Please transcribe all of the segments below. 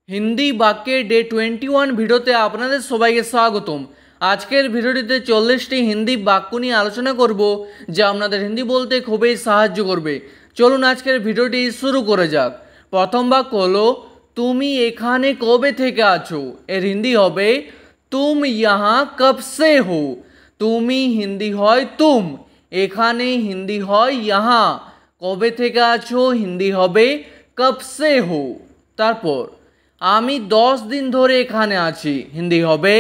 Hindi बाक्ये day 21 ভিডিওতে আপনাদের সবাইকে স্বাগতম। আজকের ভিডিওটিতে 40টি হিন্দি বাক্য নিয়ে আলোচনা করব যা আপনাদের হিন্দি বলতে খুবই সাহায্য করবে। চলুন আজকের ভিডিওটি শুরু করা যাক। প্রথম বাক্য হলো তুমি এখানে কবে থেকে আছো। এর হিন্দি হবে तुम यहाँ कब से हो। তুমি হিন্দি হয় তুম, এখানে হিন্দি হয় यहाँ, কবে থেকে আছো হিন্দি হবে कब से हो। তারপর आमी 10 दिन धरे एखाने आछि, हिंदी होबे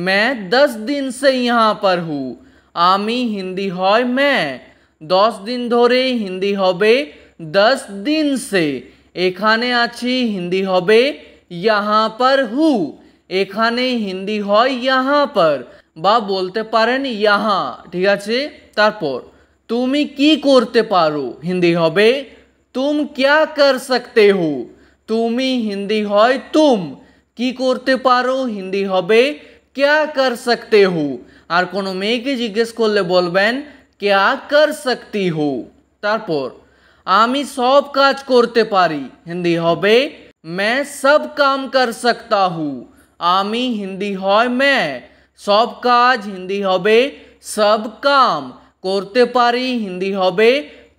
मैं 10 दिन से यहाँ पर हूँ। आमी हिंदी होय मैं, 10 दिन धरे हिंदी होबे 10 दिन से। एखाने आछि हिंदी होबे यहाँ पर हूँ, एखाने हिंदी होय यहाँ पर बा बोलते पारेन यहाँ। ठीक आछे। तारपर तुमी की करते पारो, हिंदी होबे तुम क्या कर सकते हो। तुमी हिंदी होय तुम, की करते पारो हिंदी होबे क्या कर सकते हो। और कोनो मेयेके जिज्ञेस करले बोलबेन क्या कर सकती हो। तारपर आमी सब काज करते पारी, हिंदी होबे मैं सब काम कर सकता हूँ। आमी हिंदी होय मैं, सब काज हिंदी होबे सब काम, करते पारी हिंदी होबे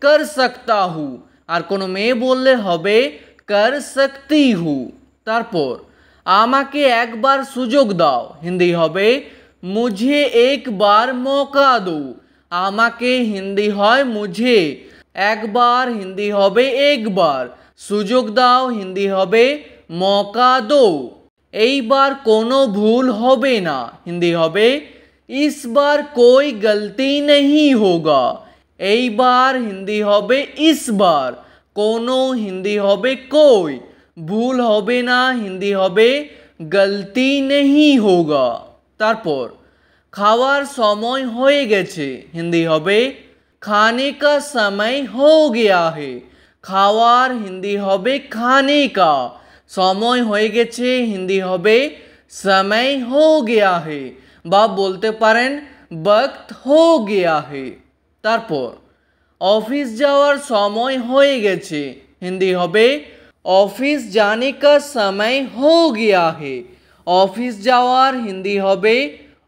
कर सकता हूँ। और कोनो मेये बोलले होबे कर सकती हूँ। तारपर आमाके एक बार सुजोग दाओ, हिंदी होबे मुझे एक बार मौका दो। आमाके हिंदी होय मुझे, एक बार हिंदी होबे एक बार, सुजोग दाओ हिंदी होबे मौका दो। এই বার কোনো ভুল হবে না, হিন্দি হবে इस बार कोई गलती नहीं होगा। এই বার হিন্দি হবে इस बार, कोनो हिंदी होबे कोई, भूल होबे ना हिंदी होबे गलती नहीं होगा। तारपर खावार समय होए गेछे, हिंदी होबे खाने का समय हो गया है। खावार हिंदी होबे खाने का, समय होए गेछे हिंदी होबे समय हो गया है बा बोलते पारेन वक्त हो गया है। तारपर ऑफिस जावार समय होए गेछे, हिंदी होबे ऑफिस जाने का समय हो गया है। ऑफिस जावार हिंदी होबे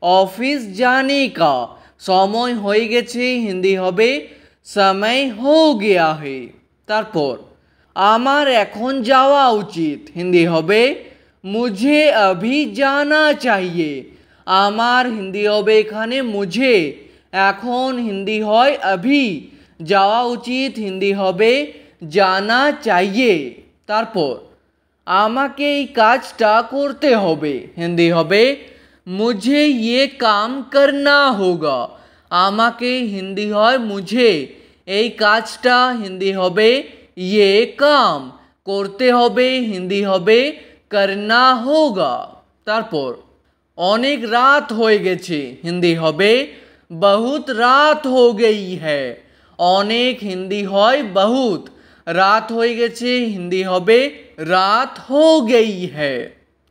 ऑफिस जाने का, समय होए गेछे हिंदी होबे समय हो गया है। तारपर आमार एखन जावा उचित, हिंदी होबे मुझे अभी जाना चाहिए। आमार हिंदी होबे एखाने मुझे, एखन हिंदी होय अभी, जावा उचित हिंदी होबे जाना चाहिए। तारपर आमाके এই কাজটা করতে হবে, हिंदी होबे मुझे ये काम करना होगा। आमाके हिंदी होय मुझे, এই কাজটা हिंदी होबे ये काम, करते होबे हिंदी होबे करना होगा। तारपर अनेक रात होए गेछे, हिंदी होबे बहुत रात हो गई है। अनेक हिंदी होय बहुत, रात होए गेछे हिंदी होबे रात हो गई है।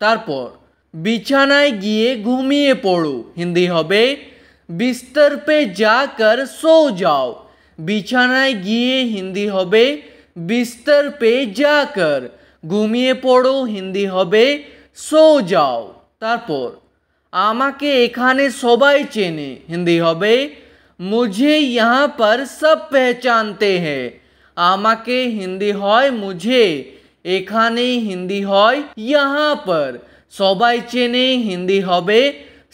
तारपर बिछानाय गिये घुमिए पड़ो, हिंदी होबे बिस्तर पे जाकर सो जाओ। बिछानाय गिये हिंदी होबे बिस्तर पे जाकर, घुमिए पड़ो हिंदी होबे सो जाओ। तारपर आमाके एखाने सबाई चेने, हिंदी होबे मुझे यहाँ पर सब पहचानते हैं। आमाके हिंदी होय मुझे, एखाने हिंदी होय यहाँ पर, सबाई चेने हिंदी होबे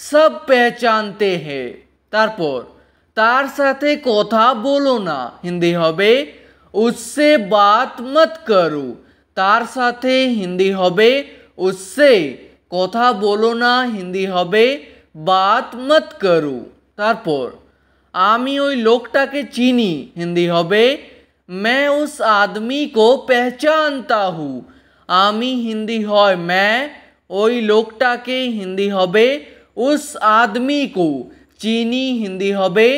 सब पहचानते हैं। तारपर तार साथे कथा बोलो ना, हिंदी होबे उससे बात मत करो। तार साथे हिंदी होबे उससे, कथा बोलो ना हिंदी होबे बात मत करो। तारपर आमी ओई लोकटाके चिनी, हिंदी होबे मैं उस आदमी को पहचानता हूँ। आमी हिंदी होय मैं, ओई लोकटाके हिंदी होबे उस आदमी को, चिनी हिंदी होबे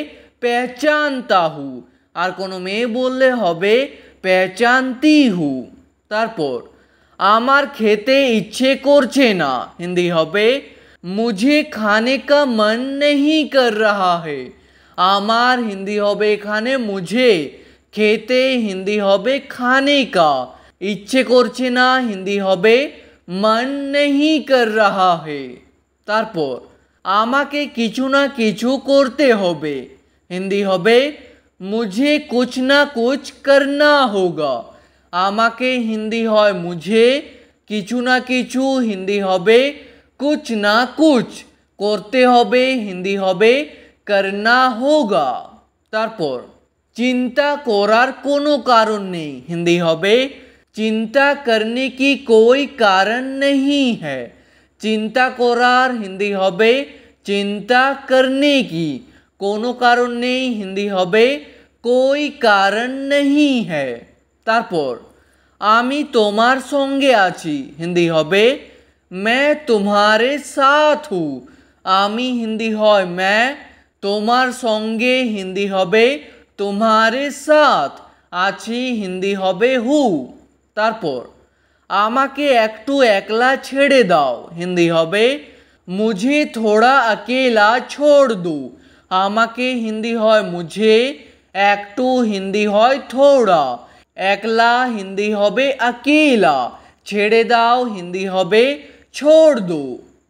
पहचानता हूँ। और कोनो मेये बोलले होबे पहचानती हूँ। तारपर आमार खेते इच्छे करछे ना, हिंदी होबे मुझे खाने का मन नहीं कर रहा है। आमार हिंदी होबे एखाने मुझे, खेते हिंदी होबे खाने का, इच्छे करछे ना हिंदी होबे मन नहीं कर रहा है। तारपर आमाके किछु ना किछु करते होबे, हिंदी होबे मुझे कुछ ना कुछ करना होगा। आमाके हिंदी है मुझे, किछु ना किछु हिंदी होबे कुछ ना कुछ, करते होबे हिंदी होबे करना होगा। तारपर चिंता करार कोनो कारण नहीं, हिंदी होबे चिंता करने की कोई कारण नहीं है। चिंता करार हिंदी होबे चिंता करने की, कोनो कारण नहीं हिंदी होबे कोई कारण नहीं है। तारपर आमी तोमार संगे आछि, हिंदी होबे मैं तुम्हारे साथ हूँ। आमी हिंदी है मैं, तोमार संगे हिंदी होबे तुम्हारे साथ, आछि हिंदी होबे हूँ। तारपर आमाके एकटू एकला छेड़े दाओ, हिंदी होबे मुझे थोड़ा अकेला छोड़ दो। आमाके हिंदी है मुझे, एकटू हिंदी है थोड़ा, एकला हिंदी होबे अकेला, छेड़े दाओ हिंदी होबे छोड़ दो।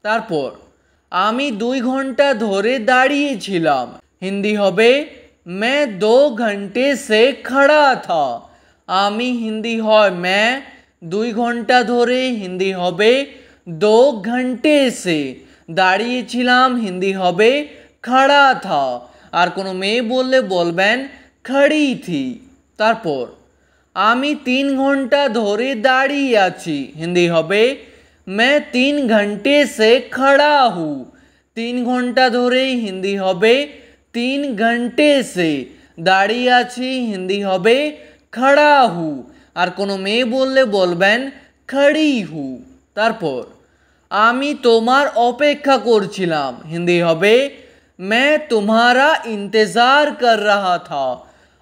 तारपर आमी 2 घंटा धरे दाड़िए छिलाम, हिंदी होबे मैं 2 घंटे से खड़ा था। आमी हिंदी है मैं, 2 घंटा धरे हिंदी होबे 2 घंटे से, दाड़िए छिलाम हिंदी होबे खड़ा था। और कोनो मेये बोलले बोलबेन खड़ी थी। तारपर आमी 3 घंटा धरे दाड़िए आछि, हिंदी होबे मैं 3 घंटे से खड़ा हूँ। 3 घंटा धरे हिंदी होबे 3 घंटे से, दाड़िए आछि हिंदी होबे खड़ा हूँ। और कोनो मेये बोलले बोलबेन खड़ी हूँ। तारपर आमी तोमार अपेक्षा करछिलाम, हिंदी होबे मैं तुम्हारा इंतजार कर रहा था।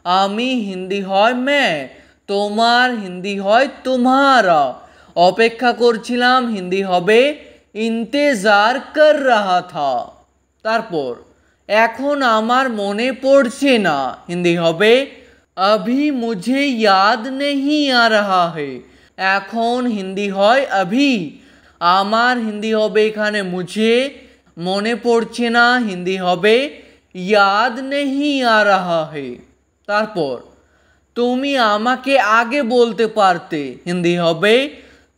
आमी हिंदी है मैं, तोमार हिंदी है तुम्हारा, अपेक्षा करछिलाम हिंदी होबे इंतजार कर रहा था। तारपर एखोन आमार मने पड़छे ना, हिंदी होबे अभी मुझे याद नहीं आ रहा है। एखोन हिंदी है अभी, आमार हिंदी होबे एखाने मुझे, मने पड़छे ना हिंदी होबे याद नहीं आ रहा है। तारपर तुमी आमाके आगे बोलते पारते, हिंदी होबे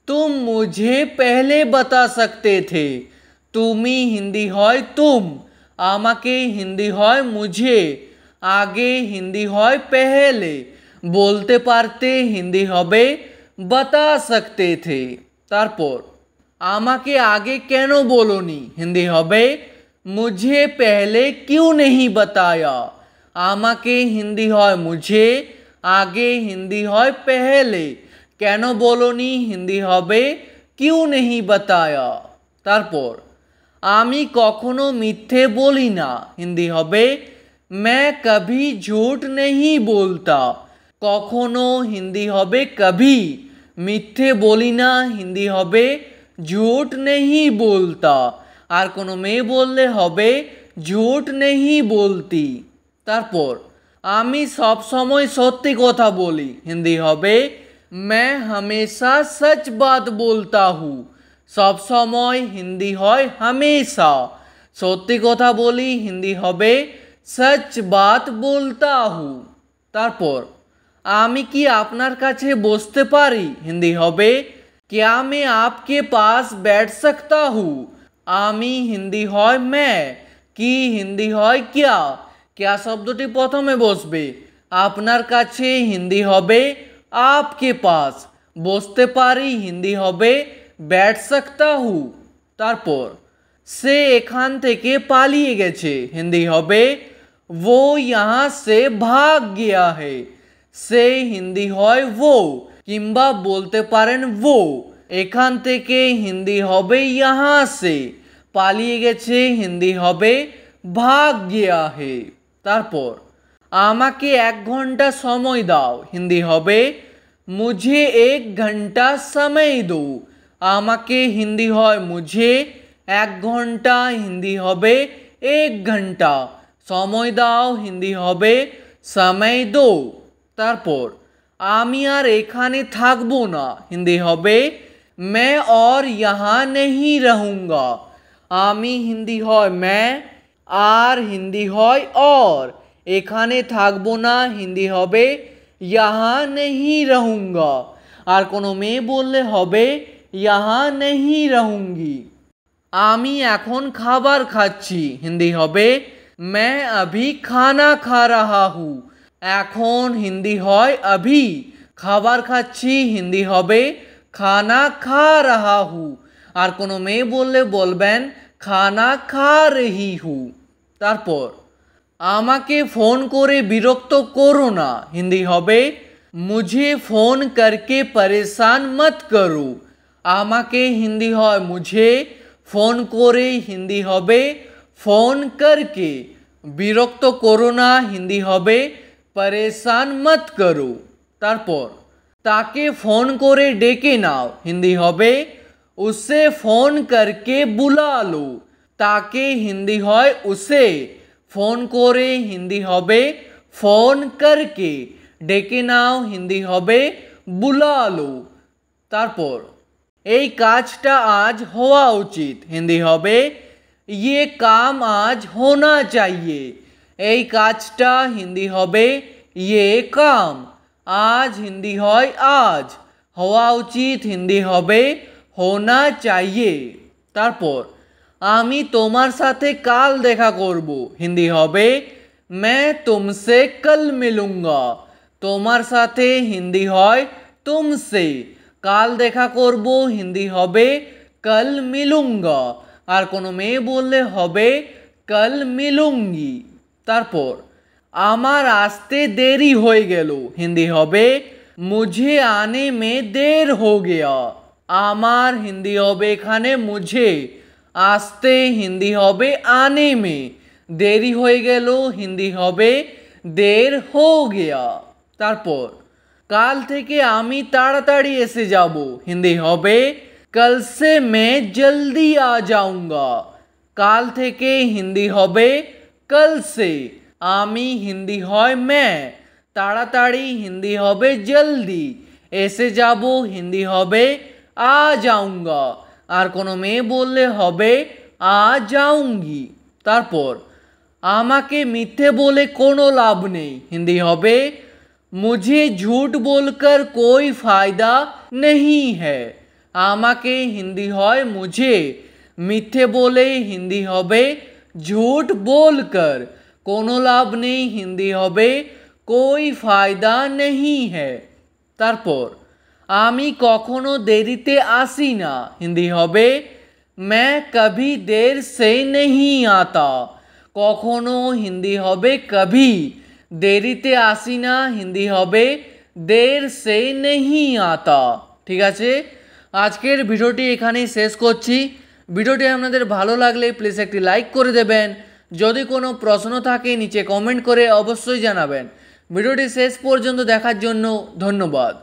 तुम मुझे पहले बता सकते थे। तुमी हिंदी है तुम, आमाके हिंदी है मुझे, आगे हिंदी है पहले, बोलते पारते हिंदी होबे बता सकते थे। तारपर आमाके आगे केनो बोलोनी, हिंदी होबे मुझे पहले क्यों नहीं बताया। आमाके हिंदी है मुझे, आगे हिंदी है पहले, केनो बोलोनी हिंदी होबे क्यों नहीं बताया। तारपर आमी कखनो मिथ्ये बोली ना, हिंदी होबे मैं कभी झूठ नहीं बोलता। कखनो हिंदी होबे कभी, मिथ्ये बोली ना हिंदी होबे झूठ नहीं बोलता। और कोनो मेये बोलले होबे झूठ नहीं बोलती। तारपर आमी सब समय सत्य कथा बोली, हिंदी होबे मैं हमेशा सच बात बोलता हूँ। सब समय हिंदी है हमेशा, सत्य कथा बोली हिंदी होबे सच बात बोलता हूँ। तारपर आमी कि आपनार काछे बसते पारी, हिंदी होबे क्या मैं आपके पास बैठ सकता हूँ। आमी हिंदी है मैं, कि हिंदी है क्या, क्या शब्दटी प्रथमे बसबे, आपनार काछे हिंदी होबे आपके पास, बसते पारी हिंदी होबे बैठ सकता हूँ। तारपर से एखान थेके पालिए गेछे, हिंदी होबे वो यहाँ से भाग गया है। से हिंदी है वो, किंबा बोलते पारेन वो, एखान थेके हिंदी होबे यहाँ से, पालिए गेछे हिंदी होबे भाग गया है। तारपर आमाके 1 घंटा समय दाओ, हिंदी होबे मुझे 1 घंटा समय दो। आमाके हिंदी है मुझे, 1 घंटा हिंदी होबे 1 घंटा, समय दाओ हिंदी होबे समय दो। तारपर आमी आर एखाने थाकबो ना, हिंदी होबे मैं और यहाँ नहीं रहूँगा। आमी हिंदी হয় मैं, আর হিন্দি হয় और, এখানে থাকবো না হিন্দি হবে यहाँ नहीं रहूँगा। আর কোনো মেয়ে বললে হবে यहाँ नहीं रहूँगी। আমি এখন খাবার খাচ্ছি হিন্দি হবে मैं अभी खाना खा रहा हूँ। এখন হিন্দি হয় अभी, খাবার খাচ্ছি হিন্দি হবে খানা খা রাহা হু। আর কোনো মেয়ে বললে বলবেন খানা খা রহি হু। তারপর আমাকে ফোন করে বিরক্ত করো না হিন্দি হবে মুঝে ফোন করকে পরেশান মত করো। আমাকে হিন্দি হয় মুঝে, ফোন করে হিন্দি হবে ফোন করকে, বিরক্ত করো না হিন্দি হবে পরেশান মত করো। তারপর তাকে ফোন করে ডেকে নাও হিন্দি হবে উসে ফোন করকে বুলা লো। তাকে হিন্দি হয় উসে, ফোন করে হিন্দি হবে ফোন করকে, ডেকে নাও হিন্দি হবে বুলা লো। তারপর এই কাজটা আজ হওয়া উচিত হিন্দি হবে ये काम आज होना चाहिए। এই কাজটা হিন্দি হবে ये काम, আজ হিন্দি হয় আজ, হওয়া উচিত হিন্দি হবে होना चाहिए। তারপর আমি তোমার সাথে কাল দেখা করব হিন্দি হবে मैं तुमसे कल मिलूँगा। তোমার সাথে হিন্দি হয় तुमसे, কাল দেখা করব হিন্দি হবে कल मिलूँगा। আর কোনো মেয়ে বললে হবে कल मिलूँगी। তারপর আমার আসতে দেরি হয়ে গেল হিন্দি হবে मुझे आने में देर हो गया। আমার হিন্দি হবে এখানে मुझे, আসতে হিন্দি হবে आने में, দেরি হয়ে গেল হিন্দি হবে देर हो गया। তারপর কাল থেকে আমি তাড়াতাড়ি এসে যাব হিন্দি হবে कल से मैं जल्दी आ जाऊँगा। কাল থেকে হিন্দি হবে कल से, আমি হিন্দি হয় मैं, তাড়াতাড়ি হিন্দি হবে জলদি, এসে যাব হিন্দি হবে आ जाऊँगा। আর কোনো মেয়ে বললে হবে आ जाऊँगी। তারপর আমাকে মিথ্যে বলে কোনো লাভ নেই হিন্দি হবে मुझे झूठ बोलकर कोई फ़ायदा नहीं है। আমাকে হিন্দি হয় मुझे, মিথ্যে বলে হিন্দি হবে झूठ बोलकर, কোনো লাভ নেই হিন্দি হবে कोई फ़ायदा नहीं है। তারপর আমি কখনো দেরিতে আসি না হিন্দি হবে मैं कभी देर से नहीं आता। কখনো হিন্দি হবে कभी, দেরিতে আসি না হিন্দি হবে देर से नहीं आता। ঠিক আছে, আজকের ভিডিওটি এখানেই শেষ করছি। ভিডিওটি আপনাদের ভালো লাগলে প্লিজ একটি লাইক করে দেবেন। যদি কোনো প্রশ্ন থাকে নিচে কমেন্ট করে অবশ্যই জানাবেন। ভিডিওটি শেষ পর্যন্ত দেখার জন্য ধন্যবাদ।